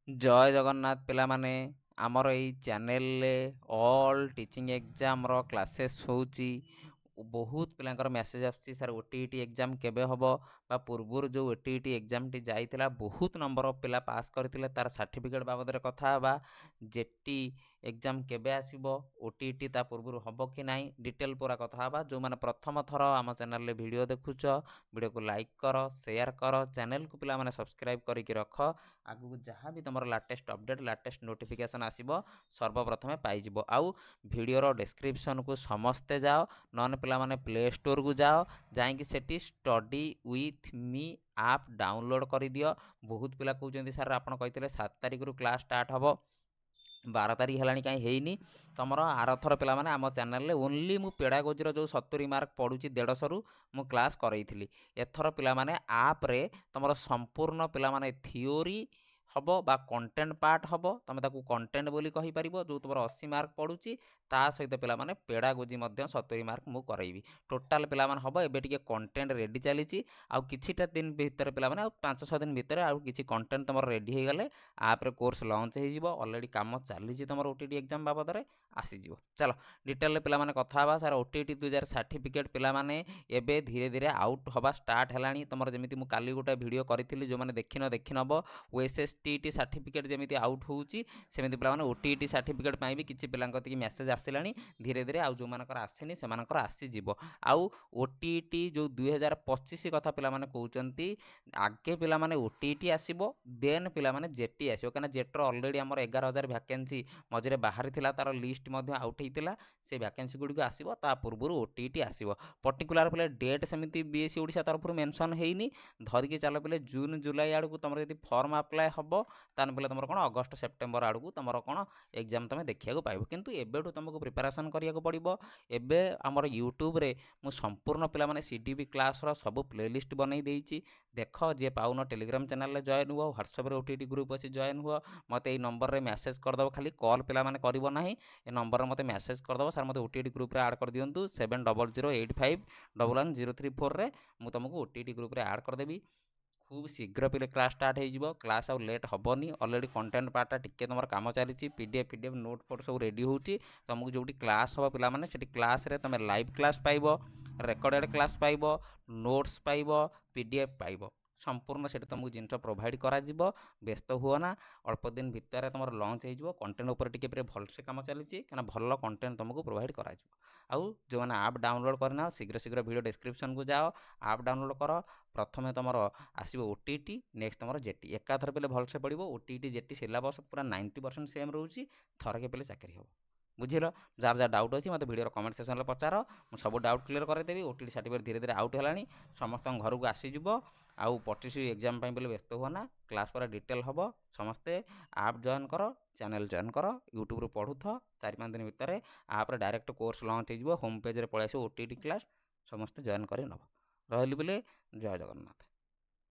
जय जगन्नाथ पिला माने आमर एई चैनल ले ऑल टीचिंग एग्जाम रो क्लासेस होउची बहुत पिलांकर मेसेज आसी सर ओटीईटी एग्जाम केबे हबो बा पूर्वुर जो ओटीईटी एग्जाम टी जाइतिला बहुत नंबर ऑफ पिला पास करथिले तार सर्टिफिकेट बाबद रे कथा बा जेटी एग्जाम केबे आसीबो ओटीईटी ता पूर्वुर हबो कि नाही डिटेल पूरा कथा बा जो माने प्रथम थर आम चैनल ले वीडियो देखुछ वीडियो को लाइक करो शेयर करो चैनल को पिला माने सब्सक्राइब करिक रख आगु जहाँ भी तुम लाटेस्ट अपडेट लाटेस्ट नोटिफिकेशन आसीबो सर्वप्रथमे पाइजिबो आउ वीडियोर डिस्क्रिप्शन को समस्ते जाओ नन पिला माने प्ले स्टोर को जाओ जाइंकी सेठी स्टडी विथ मी आप डाउनलोड कर दियो बहुत पिला कहउछन्ती सर आपण कहितले 7 तारिख रु क्लास स्टार्ट हबो 12 तारिख हेलानी कहीं हेनी तुमर आरथर पिला माने आम चैनल रे ओनली मु पेडागोजी जो 70 मार्क पड़ुची 150 रु मु क्लास करैथिली एथर पिला माने आप रे तुमर संपूर्ण पिला माने थियोरी हबो बा कंटेंट पार्ट हबो तमे ताकू कंटेंट बोली कहि परिबो जो तुमर 80 मार्क पड़ुची ता सहित पिला माने पेडागोजी मध्य 70 मार्क मु करैबी टोटाल पिला माने हबो एबे टिके कंटेंट रेडी चलीची आ किछिटा दिन भीतर पिला माने 5-6 दिन भीतर आ किछि कंटेंट तुमर रेडी हे गले आप रे कोर्स लॉन्च हे जिवो ऑलरेडी काम चलीची तुमर ओटीटी एग्जाम बाबद रे आसी जिवो चलो डिटेल पिला माने कथा हबा सर ओटीटी 2000 सर्टिफिकेट पिला माने एबे धीरे धीरे आउट हबा स्टार्ट हेलानी तुमर जेमिति मु काली गोटा वीडियो करिथिली जो माने देखिनबो ओएसएसटीटी सर्टिफिकेट जेमिति आउट होउची सेमिति पिला माने ओटीटी सर्टिफिकेट पाई भी किछि पिलांक तिकी मेसेज आसिलानी धीरे धीरे आउ जो मानकर आसीनी से मानकर आसी जिवो आउ ओटीटी जो 2025 कथा पिला माने कहउचंती आगे पिला माने ओटीटी आसीबो देन पिला माने जेटी आसीबो कना जेटर ऑलरेडी हमर 11000 वैकेंसी मझरे बाहर थिला तार लिस्ट मध्ये आउट हेतिला से वैकेंसी गुडी को आसीबो ता पूर्वुर ओटीटी आसीबो पर्टिकुलर पिले डेट सेमिति बीएससी ओडिसा तरफ मेंशन हेइनी धरिके चलो पिले जून जुलाई आड़ को तुम यदि फॉर्म अप्लाई हबो तान पिले तुम कोन अगस्त सेप्टेम्बर आड़ को तुम कोन एग्जाम तुम देखिया को पाइबो किंतु एबेठु तुमको प्रिपरेशन करिया को पड़िबो एबे हमर यूट्यूब रे मु संपूर्ण पिला माने सीडीबी क्लास रो सब प्लेलिस्ट बनै देइची देख जे पाउन टेलीग्राम चैनल रे जॉइन हुओ व्हाट्सएप रे ओटीटी ग्रुप अछि जॉइन हुओ मते ए नंबर रे मेसेज कर दबो खाली कॉल पिला माने करिवो नाही ए नंबर रे मते मेसेज कर दबो सर मते ओटीटी ग्रुप रे ऐड कर दियंतु 7008511034 रे मु तुमको ओटीटी ग्रुप रे ऐड कर देबी खूब शीघ्र पिले क्लास स्टार्ट हो क्लास आउ लेट हेनी ऑलरेडी कंटेंट पार्टा टिके तुम काम चली पीडीएफ नोट फोट सब रेडी होची तुमको जो क्लास हम पिला माने सेठी क्लास रे तुम लाइव क्लास पाइबो रेकर्डेड क्लास पाइबो नोट्स पाइबो पीडीएफ पाइबो संपूर्ण से तुमको जिनस प्रोवाइड करा जिवो व्यस्त हुओ ना अल्प दिन भितर तुम लॉन्च हो कंटेंट उपर टिके भलसे काम चली कहीं भल कंटेंट तुमको प्रोवाइड करा आउ जो मैंने आप डाउनलोड करना शीघ्र शीघ्र वीडियो डिस्क्रिप्शन को जाओ आप डाउनलोड कर प्रथम तुम आसो ओटीटी नेक्स्ट तुम जेटी एकाथर पे भलसे पड़ो ओटीटी जेटी सिलेबस पूरा 90% सेम रोचे थरके पे चाकरी हम बुझिल जार जार डाउट अच्छी मतलब वीडियो कमेंट सेक्शन में पचार मुझे सब डाउट क्लियर करदेवी ओटीटी सर्टिफिकेट धीरे धीरे आउट है समस्त घर को आसीज आउ 25 एग्जाम बोले व्यस्त हुआ ना क्लास पूरा डिटेल हम समस्ते आप जॉइन कर चैनल जॉइन कर यूट्यूब रू पढ़ु 4-5 दिन भितर आप डायरेक्ट कोर्स लॉन्च हो होम पेज रे पळै आसो ओटीटी क्लास समस्ते जॉइन कर नब रही बोले जय जगन्नाथ।